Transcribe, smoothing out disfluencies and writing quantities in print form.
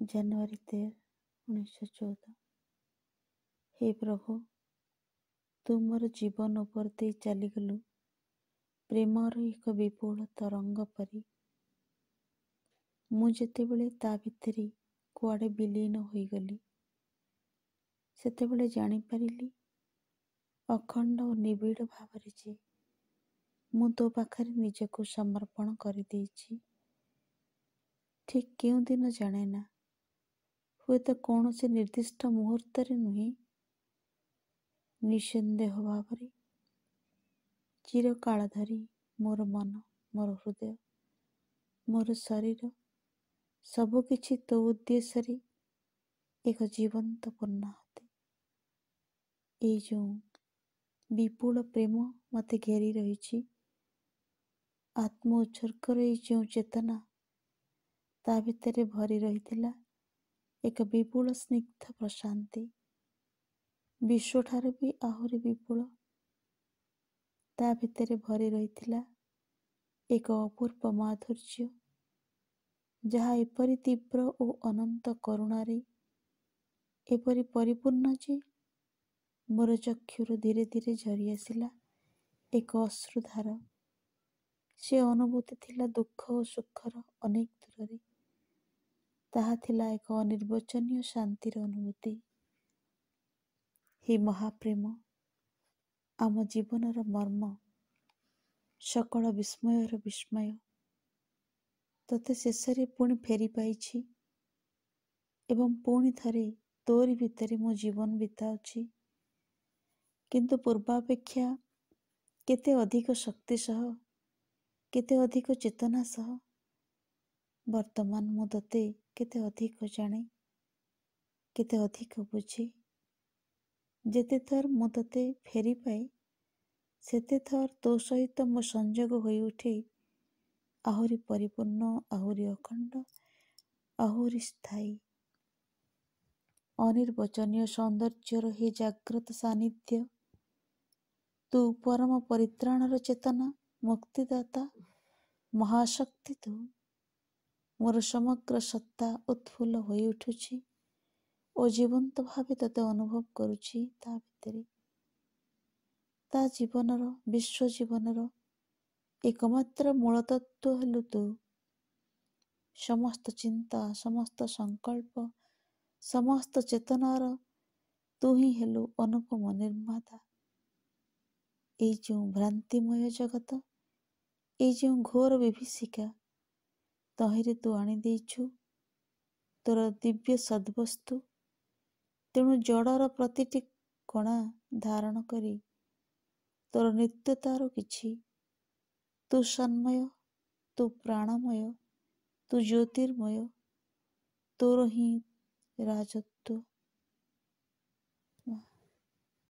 ଜାନୁଆରୀ 13, 1914। हे ପ୍ରଭୁ, ତୁ ମୋର ଜୀବନ ଉପର ଦେଇ ଚାଲିଗଲୁ ପ୍ରେମର ଏକ ବିପୁଳ ତରଙ୍ଗ ପରି। ମୁଁ ଯେତେବେଳେ ତା ଭିତରେ କୁଆଡ଼େ ବିଲୀନ ହୋଇଗଲି, ସେତେବେଳେ ଜାଣିପାରିଲି ଅଖଣ୍ଡ ଓ ନିବିଡ଼ ଭାବରେ ଯେ ମୁଁ ତୋ ପାଖରେ ନିଜକୁ ସମର୍ପଣ କରିଦେଇଛି। ଠିକ୍ କେଉଁ ଦିନ ଜାଣେ ନା, ହୁଏତ କୌଣସି ନିର୍ଦ୍ଦିଷ୍ଟ ମୁହୂର୍ତ୍ତରେ ନୁହେଁ, ନିଃସନ୍ଦେହ ଭାବରେ ଚିରକାଳ ଧରି ମୋର ମନ, ମୋର ହୃଦୟ, ମୋର ଶରୀର ସବୁକିଛି ତୋ ଉଦ୍ଦେଶ୍ୟରେ ଏକ ଜୀବନ୍ତ ପୂର୍ଣ୍ଣାହୁତି। ଏଇ ଯେଉଁ ବିପୁଳ ପ୍ରେମ ମୋତେ ଘେରି ରହିଛି, ଆତ୍ମ ଉତ୍ସର୍ଗର ଏଇ ଯେଉଁ ଚେତନା, ତା ଭିତରେ ଭରି ରହିଥିଲା ଏକ ବିପୁଳ ସ୍ନିଗ୍ଧ ପ୍ରଶାନ୍ତି, ବିଶ୍ୱଠାରୁ ବି ଆହୁରି ବିପୁଳ। ତା ଭିତରେ ଭରି ରହିଥିଲା ଏକ ଅପୂର୍ବ ମାଧୁର୍ଯ୍ୟ, ଯାହା ଏପରି ତୀବ୍ର ଓ ଅନନ୍ତ କରୁଣାରେ ଏପରି ପରିପୂର୍ଣ୍ଣ ଯେ ମୋର ଚକ୍ଷୁରୁ ଧୀରେ ଧୀରେ ଝରି ଆସିଲା ଏକ ଅଶ୍ରୁଧାର। ସେ ଅନୁଭୂତି ଥିଲା ଦୁଃଖ ଓ ସୁଖର ଅନେକ ଦୂରରେ। ତାହା ଥିଲା ଏକ ଅନିର୍ବଚନୀୟ ଶାନ୍ତିର ଅନୁଭୂତି। ହେ ମହାପ୍ରେମ, ଆମ ଜୀବନର ମର୍ମ, ସକଳ ବିସ୍ମୟର ବିସ୍ମୟ, ତୋତେ ଶେଷରେ ପୁଣି ଫେରି ପାଇଛି ଏବଂ ପୁଣି ଥରେ ତୋରି ଭିତରେ ମୁଁ ଜୀବନ ବିତାଉଛି। କିନ୍ତୁ ପୂର୍ବାପେକ୍ଷା କେତେ ଅଧିକ ଶକ୍ତି ସହ, କେତେ ଅଧିକ ଚେତନା ସହ ବର୍ତ୍ତମାନ ମୁଁ ତୋତେ କେତେ ଅଧିକ ଜାଣେ, କେତେ ଅଧିକ ବୁଝେ। ଯେତେ ଥର ମୁଁ ତୋତେ ଫେରି ପାଏ, ସେତେ ଥର ତୋ ସହିତ ମୋ ସଂଯୋଗ ହୋଇ ଉଠେ ଆହୁରି ପରିପୂର୍ଣ୍ଣ, ଆହୁରି ଅଖଣ୍ଡ, ଆହୁରି ସ୍ଥାୟୀ। ଅନିର୍ବଚନୀୟ ସୌନ୍ଦର୍ଯ୍ୟର ହେ ଜାଗ୍ରତ ସାନ୍ନିଧ୍ୟ, ତୁ ପରମ ପରିତ୍ରାଣର ଚେତନା, ମୁକ୍ତିଦାତା, ମହାଶକ୍ତି ତୁ। ମୋର ସମଗ୍ର ସତ୍ତା ଉତ୍ଫୁଲ୍ଲ ହୋଇ ଉଠୁଛି ଓ ଜୀବନ୍ତ ଭାବେ ତୋତେ ଅନୁଭବ କରୁଛି ତା ଭିତରେ। ତା ଜୀବନର, ବିଶ୍ୱ ଜୀବନର ଏକମାତ୍ର ମୂଳତତ୍ତ୍ୱ ହେଲୁ ତୁ। ସମସ୍ତ ଚିନ୍ତା, ସମସ୍ତ ସଂକଳ୍ପ, ସମସ୍ତ ଚେତନାର ତୁ ହିଁ ହେଲୁ ଅନୁପମ ନିର୍ମାତା। ଏଇ ଯେଉଁ ଭ୍ରାନ୍ତିମୟ ଜଗତ, ଏଇ ଯେଉଁ ଘୋର ବିଭୀଷିକା, ତହିଁରେ ତୁ ଆଣିଦେଇଛୁ ତୋର ଦିବ୍ୟ ସଦ୍ବସ୍ତୁ। ତେଣୁ ଜଡ଼ର ପ୍ରତିଟି କଣା ଧାରଣ କରି ତୋର ନିତ୍ୟତାର କିଛି, ତୁ ସନ୍ମୟ, ତୁ ପ୍ରାଣମୟ, ତୁ ଜ୍ୟୋତିର୍ମୟ, ତୋର ହିଁ ରାଜତ୍ୱ।